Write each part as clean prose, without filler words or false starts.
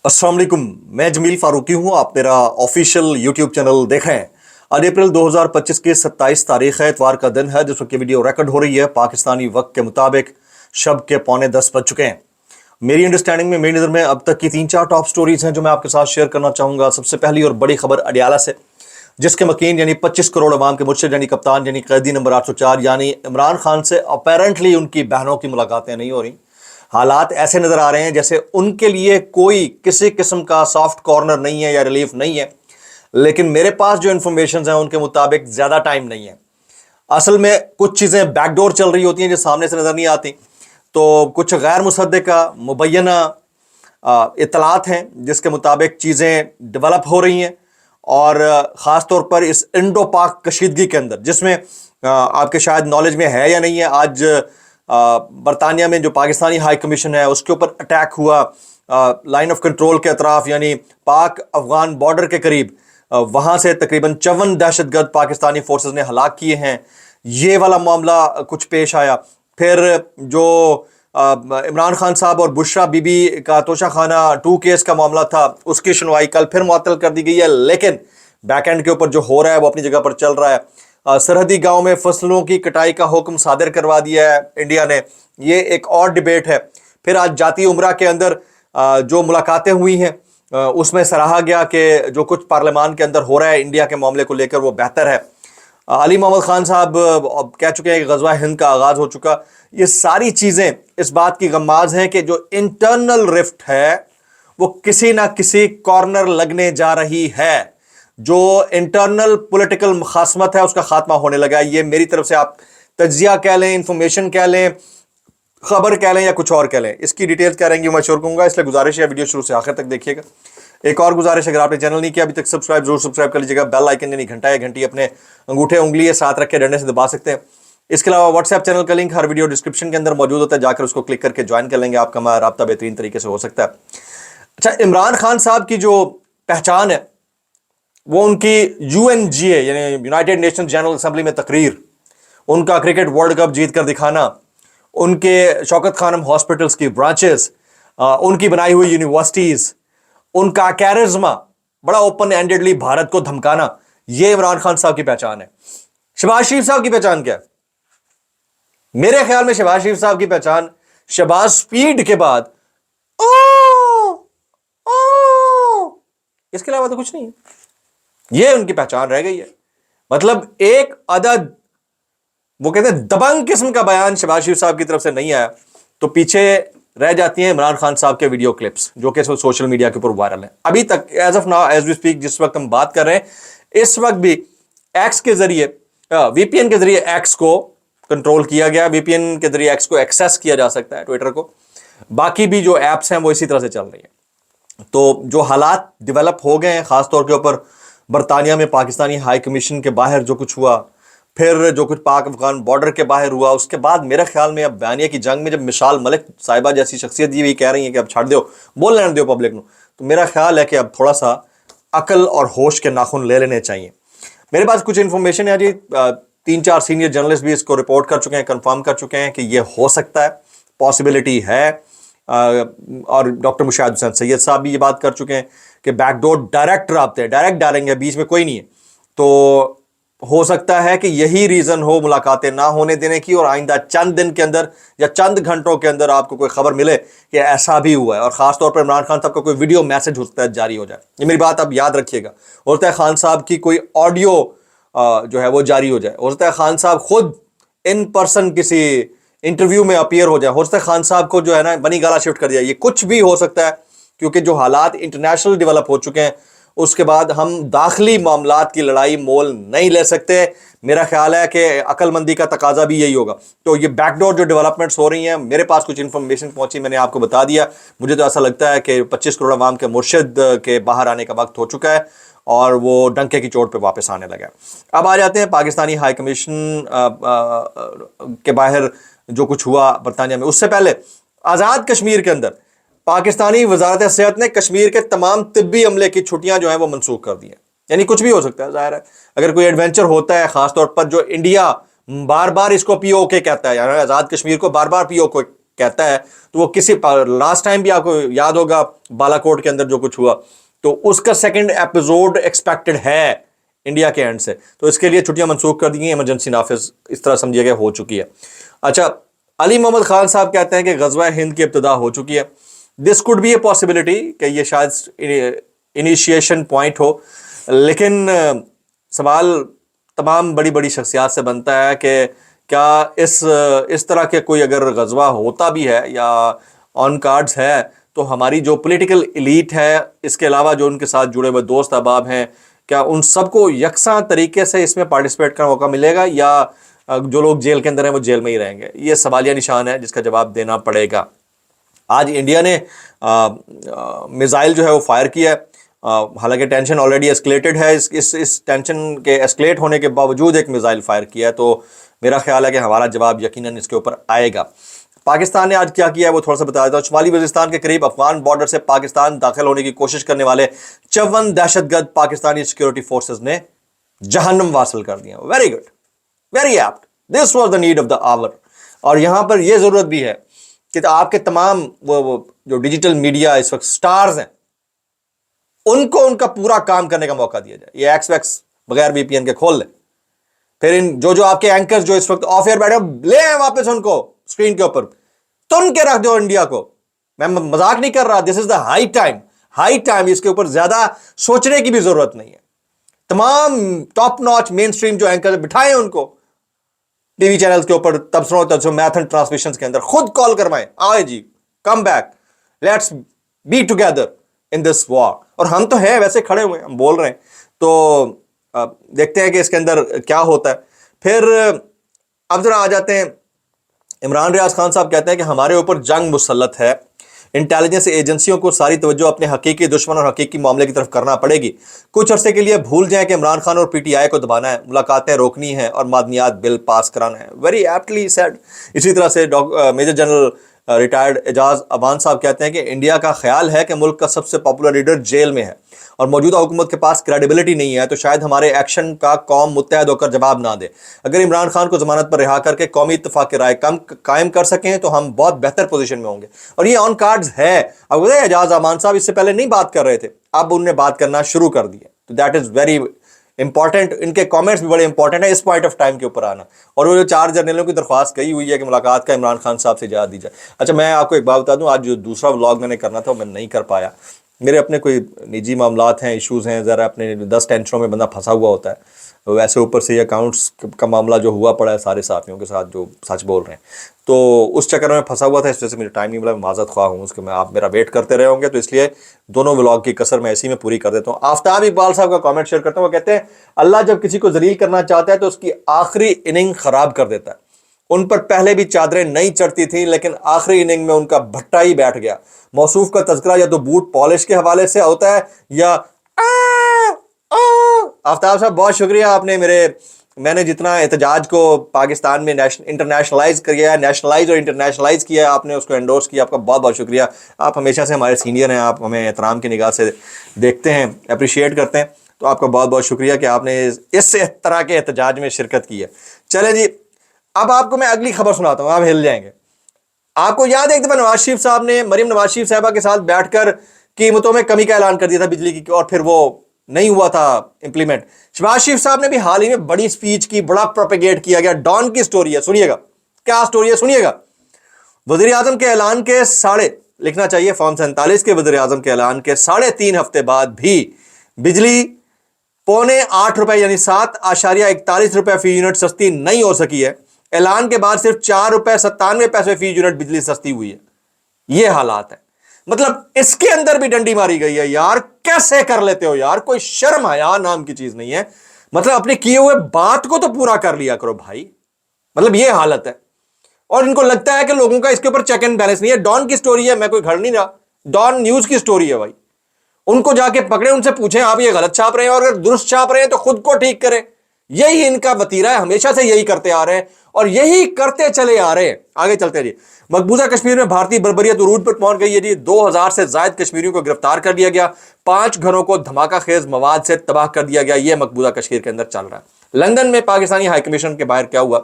अस्सलाम वालेकुम। मैं जमील फारूकी हूँ। आप मेरा ऑफिशियल यूट्यूब चैनल देखें। आज अप्रैल 2025 की 27 तारीख है, इतवार का दिन है, जिस वक्त वीडियो रिकॉर्ड हो रही है पाकिस्तानी वक्त के मुताबिक शब के 9:45 बज चुके हैं। मेरी अंडरस्टैंडिंग में, मेरी नज़र में अब तक की 3-4 टॉप स्टोरीज हैं जो मैं आपके साथ शेयर करना चाहूँगा। सबसे पहली और बड़ी खबर अडियाला से, जिसके मकीन यानी 25 करोड़ अवाम के मुर्शिद यानी कप्तान यानी कैदी नंबर 804 यानी इमरान खान से अपेरेंटली उनकी बहनों की मुलाकातें नहीं हो रही। हालात ऐसे नजर आ रहे हैं जैसे उनके लिए कोई किसी किस्म का सॉफ्ट कॉर्नर नहीं है या रिलीफ नहीं है, लेकिन मेरे पास जो इंफॉर्मेशन है उनके मुताबिक ज्यादा टाइम नहीं है। असल में कुछ चीजें बैकडोर चल रही होती हैं जो सामने से नजर नहीं आती। तो कुछ गैर मुसद्दिका मुबैना इतलात हैं जिसके मुताबिक चीजें डेवलप हो रही हैं, और ख़ास तौर पर इस इंडो पाक कशीदगी के अंदर, जिसमें आपके शायद नॉलेज में है या नहीं है, आज बरतानिया में जो पाकिस्तानी हाई कमीशन है उसके ऊपर अटैक हुआ लाइन ऑफ कंट्रोल के अतराफ यानी पाक अफगान बॉर्डर के करीब। वहाँ से तकरीबन 54 दहशतगर्द पाकिस्तानी फोर्सेस ने हलाक किए हैं। ये वाला मामला कुछ पेश आया। फिर जो इमरान खान साहब और बुशरा बीबी का तोशा खाना 2 केस का मामला था, उसकी सुनवाई कल फिर मुअत्तल कर दी गई है, लेकिन बैक एंड के ऊपर जो हो रहा है वो अपनी जगह पर चल रहा है। सरहदी गांव में फसलों की कटाई का हुक्म सादर करवा दिया है इंडिया ने, ये एक और डिबेट है। फिर आज जाती उमरा के अंदर जो मुलाकातें हुई हैं उसमें सराहा गया कि जो कुछ पार्लियामान के अंदर हो रहा है इंडिया के मामले को लेकर वो बेहतर है। अली मोहम्मद खान साहब कह चुके हैं कि गज़वा हिंद का आगाज हो चुका। ये सारी चीजें इस बात की गम्माज हैं कि जो इंटरनल रिफ्ट है वो किसी ना किसी कॉर्नर लगने जा रही है। जो इंटरनल पॉलिटिकल मुखासमत है उसका खात्मा होने लगा है। ये मेरी तरफ से आप तज्जिया कह लें, इंफॉर्मेशन कह लें, खबर कह लें या कुछ और कह लें, इसकी डिटेल्स क्या रहेंगी मैं श्योर कहूंगा। इसलिए गुजारिश है वीडियो शुरू से आखिर तक देखिएगा। एक और गुजारिश, अगर आपने चैनल नहीं किया अभी तक सब्सक्राइब जरूर सब्सक्राइब कर लीजिएगा। बेल आइकन यानी घंटा या घंटी अपने अंगूठे उंगली या साथ रख के डंडे से दबा सकते हैं। इसके अलावा व्हाट्सएप चैनल का लिंक हर वीडियो डिस्क्रिप्शन के अंदर मौजूद होता है, जाकर उसको क्लिक करके ज्वाइन कर लेंगे, आपका हमारा राब्ता बेहतरीन तरीके से हो सकता है। अच्छा, इमरान खान साहब की जो पहचान है वो उनकी यूएनजीए यानी यूनाइटेड नेशंस जनरल असेंबली में तकरीर, उनका क्रिकेट वर्ल्ड कप जीत कर दिखाना, उनके शौकत खानम हॉस्पिटल्स की ब्रांचेस, उनकी बनाई हुई यूनिवर्सिटीज, उनका कैरिज्मा, बड़ा ओपन एंडेडली भारत को धमकाना, ये इमरान खान साहब की पहचान है। शहबाज शरीफ साहब की पहचान क्या है? मेरे ख्याल में शहबाज शरीफ साहब की पहचान शहबाज स्पीड के बाद ओ, ओ, इसके अलावा तो कुछ नहीं है। ये उनकी पहचान रह गई है। मतलब एक अदद वो कहते हैं दबंग किस्म का बयान शहबाज शरीफ साहब की तरफ से नहीं आया तो पीछे रह जाती हैं इमरान खान साहब के वीडियो क्लिप्स जो कि सोशल मीडिया के ऊपर वायरल है अभी तक। As of now as we speak, जिस वक्त हम बात कर रहे हैं, इस वक्त भी एक्स के जरिए, वीपीएन के जरिए एक्स को कंट्रोल किया गया। वीपीएन के जरिए एक्स को एक्सेस किया जा सकता है, ट्विटर को। बाकी भी जो एप्स हैं वो इसी तरह से चल रही है। तो जो हालात डेवलप हो गए हैं, खासतौर के ऊपर बरतानिया में पाकिस्तानी हाई कमीशन के बाहर जो कुछ हुआ, फिर जो कुछ पाक अफगान बॉर्डर के बाहर हुआ, उसके बाद मेरे ख्याल में अब बयानिया की जंग में जब मिसाल मलिक साहिबा जैसी शख्सियत ये भी कह रही है कि अब छाड़ दो, बोल लेने दो पब्लिक को, तो मेरा ख्याल है कि अब थोड़ा सा अकल और होश के नाखून ले लेने चाहिए। मेरे पास कुछ इन्फॉर्मेशन है जी, 3-4 सीनियर जर्नलिस्ट भी इसको रिपोर्ट कर चुके हैं, कंफर्म कर चुके हैं कि ये हो सकता है, पॉसिबिलिटी है। और डॉक्टर मुशाहिद हुसैन सैयद साहब भी ये बात कर चुके हैं कि बैकडोर डायरेक्ट राब्ते डायरेक्ट डालेंगे, बीच में कोई नहीं है। तो हो सकता है कि यही रीजन हो मुलाकातें ना होने देने की, और आइंदा चंद दिन के अंदर या चंद घंटों के अंदर आपको कोई खबर मिले कि ऐसा भी हुआ है, और खासतौर पर इमरान खान साहब का कोई वीडियो मैसेज होता है जारी हो जाए। ये मेरी बात आप याद रखिएगा। होता है खान साहब की कोई ऑडियो जो है वो जारी हो जाए, होता है खान साहब खुद इन पर्सन किसी इंटरव्यू में अपीयर हो जाए, होता है खान साहब को जो है ना बनी गाला शिफ्ट कर दिया। ये कुछ भी हो सकता है, क्योंकि जो हालात इंटरनेशनल डेवलप हो चुके हैं उसके बाद हम दाखिली मामलात की लड़ाई मोल नहीं ले सकते। मेरा ख्याल है कि अक्लमंदी का तकाजा भी यही होगा। तो ये बैकडोर जो डेवलपमेंट्स हो रही हैं, मेरे पास कुछ इंफॉर्मेशन पहुंची, मैंने आपको बता दिया। मुझे तो ऐसा लगता है कि 25 करोड़ अवाम के मुर्शिद के बाहर आने का वक्त हो चुका है और वो डंके की चोट पे वापस आने लगा है। अब आ जाते हैं पाकिस्तानी हाई कमीशन के बाहर जो कुछ हुआ बरतानिया में। उससे पहले आज़ाद कश्मीर के अंदर पाकिस्तानी वजारत सेहत ने कश्मीर के तमाम तिब्बी अमले की छुट्टियां जो हैं वो मनसूख कर दी हैं। यानी कुछ भी हो सकता है, जाहिर है अगर कोई एडवेंचर होता है, खासतौर पर जो इंडिया बार बार इसको पीओके कहता है, यानी आज़ाद कश्मीर को बार बार पीओके کہتا ہے تو وہ کسی لاسٹ ٹائم بھی آپ کو یاد ہوگا بالاکوٹ کے اندر جو کچھ ہوا, تو اس کا سیکنڈ ایپیسوڈ ایکسپیکٹڈ ہے انڈیا کے اینڈ سے, تو اس کے لیے چھٹیاں منسوخ کر دی ہیں, ایمرجنسی نافذ اس طرح سمجھیے کہ ہو چکی ہے. اچھا, علی محمد خان صاحب کہتے ہیں کہ غزوہ ہند کی ابتدا ہو چکی ہے. دس کوڈ بی اے پاسبلٹی کہ یہ شاید انیشیشن پوائنٹ ہو, لیکن سوال تمام بڑی بڑی شخصیات سے بنتا ہے کہ کیا اس طرح کے کوئی اگر غزوہ ہوتا بھی ہے یا آن کارڈز ہے تو ہماری جو پولیٹیکل ایلیٹ ہے, اس کے علاوہ جو ان کے ساتھ جڑے ہوئے دوست احباب ہیں, کیا ان سب کو یکساں طریقے سے اس میں پارٹیسپیٹ کرنے کا موقع ملے گا, یا جو لوگ جیل کے اندر ہیں وہ جیل میں ہی رہیں گے؟ یہ سوالیہ نشان ہے جس کا جواب دینا پڑے گا. آج انڈیا نے میزائل جو ہے وہ فائر کیا ہے, حالانکہ ٹینشن آلریڈی ایسکلیٹڈ ہے, اس ٹینشن کے ایسکلیٹ ہونے کے باوجود ایک میزائل فائر کیا ہے, تو میرا خیال ہے کہ ہمارا جواب یقیناً اس کے اوپر آئے گا. پاکستان نے آج کیا کیا ہے وہ تھوڑا سا بتا دیتا ہوں. شمالی وزیرستان کے قریب افغان بارڈر سے پاکستان داخل ہونے کی کوشش کرنے والے 54 دہشت گرد پاکستانی سیکیورٹی فورسز نے جہنم واصل کر دیا. Very good, very apt, this was the need of the hour. اور یہاں پر یہ ضرورت بھی ہے کہ آپ کے تمام وہ جو ڈیجیٹل میڈیا اس وقت سٹارز ہیں ان کو ان کا پورا کام کرنے کا موقع دیا جائے. یہ ایکس ویکس بغیر وی پی این کے کھول لیں, پھر ان جو آپ کے اینکرز جو اس وقت آف ایئر بیٹھے لے آئیں واپس ان کو اسکرین کے اوپر تن کے رکھ دو انڈیا کو. میں مذاق نہیں کر رہا, this is the high time, high time. اس کے اوپر زیادہ سوچنے کی بھی ضرورت نہیں ہے. تمام ٹاپ ناچ مین اسٹریم جو اینکر بٹھائیں ان کو ٹی وی چینلز کے اوپر, تبصروں میتھن ٹرانسمیشنز کے اندر خود کال کروائیں, آئے جی come back, let's be together in this war. اور ہم تو ہیں ویسے کھڑے ہوئے, ہم بول رہے ہیں, تو دیکھتے ہیں کہ اس کے اندر کیا ہوتا ہے. پھر اب ذرا آ جاتے ہیں, عمران ریاض خان صاحب کہتے ہیں کہ ہمارے اوپر جنگ مسلط ہے, انٹیلیجنس ایجنسیوں کو ساری توجہ اپنے حقیقی دشمن اور حقیقی معاملے کی طرف کرنا پڑے گی. کچھ عرصے کے لیے بھول جائیں کہ عمران خان اور پی ٹی آئی کو دبانا ہے, ملاقاتیں روکنی ہیں اور معدنیات بل پاس کرانا ہے. Very aptly said. اسی طرح سے میجر جنرل ریٹائرڈ اعجاز امان صاحب کہتے ہیں کہ انڈیا کا خیال ہے کہ ملک کا سب سے پاپولر لیڈر جیل میں ہے اور موجودہ حکومت کے پاس کریڈیبلٹی نہیں ہے, تو شاید ہمارے ایکشن کا قوم متحد ہو کر جواب نہ دے. اگر عمران خان کو ضمانت پر رہا کر کے قومی اتفاق رائے قائم کر سکیں تو ہم بہت بہتر پوزیشن میں ہوں گے. اور یہ آن کارڈز ہے. اب اعجاز امان صاحب اس سے پہلے نہیں بات کر رہے تھے, اب انہوں نے بات کرنا شروع کر دی ہے, تو دیٹ از ویری امپورٹنٹ. ان کے کامنٹس بھی بڑے امپورٹنٹ ہیں اس پوائنٹ آف ٹائم کے اوپر آنا. اور وہ جو 4 جرنیلوں کی درخواست گئی ہوئی ہے کہ ملاقات کا عمران خان صاحب سے اجازت دی جائے. اچھا, میں آپ کو ایک بات بتا دوں, آج جو دوسرا ولاگ میں نے کرنا تھا وہ میں نہیں کر پایا. میرے اپنے کوئی نجی معاملات ہیں, ایشوز ہیں, ذرا اپنے 10 ٹینشنوں میں بندہ پھنسا ہوا ہوتا ہے. ویسے اوپر سے یہ اکاؤنٹس کا معاملہ جو ہوا پڑا ہے سارے صحافیوں کے ساتھ جو سچ بول رہے ہیں, تو اس چکر میں پھنسا ہوا تھا, اس وجہ سے میرے ٹائم نہیں ملا. میں معذرت خواہ ہوں اس کے, میں آپ میرا ویٹ کرتے رہے ہوں گے, تو اس لیے دونوں ولاگ کی کسر میں ایسی میں پوری کر دیتا ہوں. آفتاب اقبال صاحب کا کامنٹ شیئر کرتا ہوں. وہ کہتے ہیں اللہ جب کسی کو ذلیل کرنا چاہتا ہے تو اس کی آخری اننگ خراب کر دیتا ہے. ان پر پہلے بھی چادریں نہیں چڑھتی تھیں لیکن آخری اننگ میں ان کا بھٹا ہی بیٹھ گیا. موصوف کا تذکرہ یا تو بوٹ پالش کے حوالے سے ہوتا ہے یا آفتاب صاحب بہت شکریہ, آپ نے میں نے جتنا احتجاج کو پاکستان میں انٹرنیشنلائز کیا ہے, نیشنلائز اور انٹرنیشنلائز کیا ہے, آپ نے اس کو انڈورس کیا, آپ کا بہت بہت شکریہ. آپ ہمیشہ سے ہمارے سینئر ہیں, آپ ہمیں احترام کی نگاہ سے دیکھتے ہیں, اپریشیٹ کرتے ہیں, تو آپ کا بہت بہت شکریہ کہ آپ نے اس طرح کے احتجاج میں شرکت کی ہے. چلیں جی, اب آپ کو میں اگلی خبر سناتا ہوں, آپ ہل جائیں گے. آپ کو یاد ہے ایک دفعہ نواز شریف صاحب نے مریم نواز شریف صاحبہ کے ساتھ بیٹھ کر قیمتوں میں کمی کا اعلان کر دیا تھا بجلی کی, اور پھر وہ نہیں ہوا تھا امپلیمنٹ. شہباز شریف صاحب نے بھی حال ہی میں بڑی سپیچ کی, بڑا پروپیگیٹ کیا گیا. ڈان کی سٹوری ہے, سنیے گا کیا سٹوری ہے, سنیے گا. وزیر اعظم کے اعلان کے لکھنا چاہیے فارم 47 کے وزیر اعظم کے اعلان کے 3.5 ہفتے بعد بھی بجلی ₹8.25 یعنی 7.41 فی یونٹ سستی نہیں ہو سکی ہے. اعلان کے بعد صرف ₹4.97 فی یونٹ بجلی سستی ہوئی ہے. یہ حالات ہیں. مطلب اس کے اندر بھی ڈنڈی ماری گئی ہے. یار کیسے کر لیتے ہو یار, کوئی شرم حیا نام کی چیز نہیں ہے. مطلب اپنے کیے ہوئے بات کو تو پورا کر لیا کرو بھائی. مطلب یہ حالت ہے. اور ان کو لگتا ہے کہ لوگوں کا اس کے اوپر چیک اینڈ بیلنس نہیں ہے. ڈان کی سٹوری ہے, میں کوئی گھڑ نہیں رہا, ڈان نیوز کی سٹوری ہے بھائی. ان کو جا کے پکڑے, ان سے پوچھیں آپ یہ غلط چھاپ رہے ہیں, اور اگر درست چھاپ رہے ہیں تو خود کو ٹھیک کریں. یہی ان کا وتیرہ ہے, ہمیشہ سے یہی کرتے آ رہے ہیں اور یہی کرتے چلے آ رہے ہیں. آگے چلتے جی. مقبوضہ کشمیر میں بھارتی بربریت عروج پر پہنچ گئی ہے جی. 2000 سے زائد کشمیریوں کو گرفتار کر لیا گیا, 5 گھروں کو دھماکہ خیز مواد سے تباہ کر دیا گیا. یہ مقبوضہ کشمیر کے اندر چل رہا ہے. لندن میں پاکستانی ہائی کمیشن کے باہر کیا ہوا,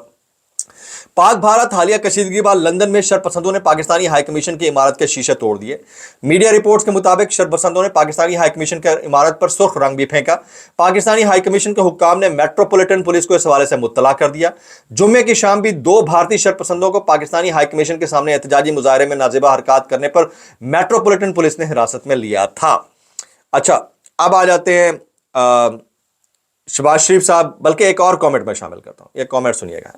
पाक भारत हालिया कशीदगी के बाद लंदन में शरपसंदों ने पाकिस्तानी हाई कमीशन की इमारत के शीशे तोड़ दिए। मीडिया रिपोर्ट्स के मुताबिक शरपसंदों ने पाकिस्तानी हाई कमीशन की इमारत पर सुर्ख रंग भी फेंका। पाकिस्तानी हाई कमीशन के हुक्काम ने मेट्रोपॉलिटन पुलिस को इस हवाले से मुत्तला कर दिया। जुम्मे की शाम भी 2 भारतीय शरपसंदों को पाकिस्तानी हाई कमीशन के सामने एहतजाजी मुजाहरे में नाजिबा हरकत करने पर मेट्रोपॉलिटन पुलिस ने हिरासत में लिया था। अच्छा, अब आ जाते हैं शहबाज शरीफ साहब, बल्कि एक और कमेंट में शामिल करता हूं। एक कमेंट सुनिएगा,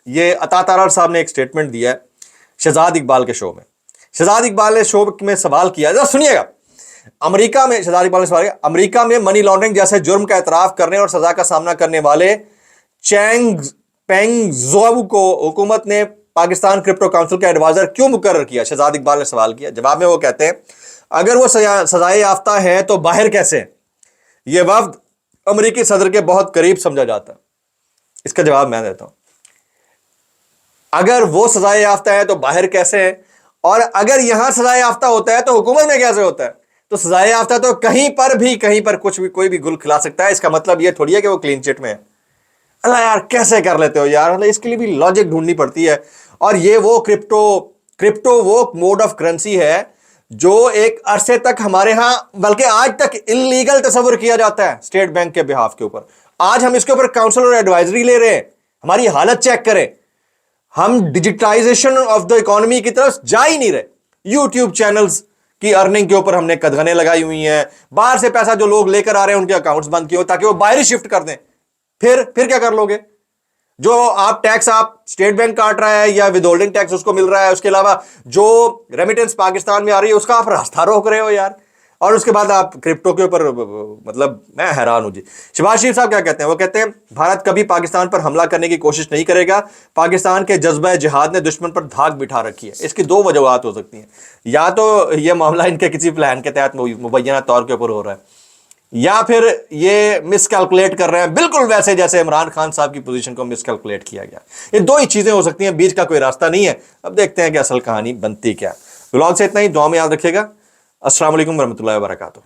ये अता तारड़ साहब ने एक स्टेटमेंट दिया है शहजाद इकबाल के शो में। शहजाद इकबाल ने शो में सवाल किया, जरा सुनिएगा। अमेरिका में शहजाद इकबाल ने सवाल किया, अमेरिका में मनी लॉन्ड्रिंग जैसे जुर्म का एतराफ करने और सजा का सामना करने वाले चैंग पेंग ज़ोऊ को हुकूमत ने पाकिस्तान क्रिप्टो काउंसिल का एडवाइजर क्यों मुकर्रर किया? शहजाद इकबाल ने सवाल किया। जवाब में वो कहते हैं, अगर वो सजाए याफ्ता है तो बाहर कैसे? ये वफ्द अमेरिकी सदर के बहुत करीब समझा जाता है। इसका जवाब मैं देता हूं, अगर वो सजाए याफ्ता है तो बाहर कैसे है, और अगर यहां सजाए याफ्ता होता है तो हुकूमत में कैसे होता है? तो सजाए याफ्ता तो कहीं पर कुछ भी कोई भी गुल खिला सकता है। इसका मतलब ये थोड़ी है कि वो क्लीन चिट में है। अल्लाह यार, कैसे कर लेते हो यार? मतलब इसके लिए भी लॉजिक ढूंढनी पड़ती है। और ये वो क्रिप्टो वो मोड ऑफ करेंसी है जो एक अरसे तक हमारे यहां, बल्कि आज तक इलीगल तस्वर किया जाता है स्टेट बैंक के बिहाफ के ऊपर। आज हम इसके ऊपर काउंसिल और एडवाइजरी ले रहे हैं। हमारी हालत चेक करें, हम डिजिटाइजेशन ऑफ द इकोनॉमी की तरफ जा ही नहीं रहे। यूट्यूब चैनल्स की अर्निंग के ऊपर हमने कदगने लगाई हुई हैं। बाहर से पैसा जो लोग लेकर आ रहे हैं उनके अकाउंट्स बंद किए हो ताकि वो बाहर ही शिफ्ट कर दें। फिर क्या कर लोगे? जो आप टैक्स आप स्टेट बैंक काट रहा है या विदहोल्डिंग टैक्स उसको मिल रहा है, उसके अलावा जो रेमिटेंस पाकिस्तान में आ रही है उसका आप रास्ता रोक रहे हो यार। और उसके बाद आप क्रिप्टो के ऊपर, मतलब मैं हैरान हूं जी। शहबाज शरीफ साहब क्या कहते हैं? वो कहते हैं भारत कभी पाकिस्तान पर हमला करने की कोशिश नहीं करेगा। पाकिस्तान के जज्बा जिहाद ने दुश्मन पर धाक बिठा रखी है। इसकी 2 वजूहात हो सकती हैं, या तो ये मामला इनके किसी प्लान के तहत मुबैना तौर के ऊपर हो रहा है, या फिर ये मिसकैलकुलेट कर रहे हैं, बिल्कुल वैसे जैसे इमरान खान साहब की पोजीशन को मिसकैलकुलेट किया गया। ये 2 ही चीजें हो सकती हैं, बीच का कोई रास्ता नहीं है। अब देखते हैं कि असल कहानी बनती क्या। व्लॉग से इतना ही, दुआ में याद रखिएगा। अस्सलाम वालेकुम वरहमतुल्लाहि वबरकातुहू।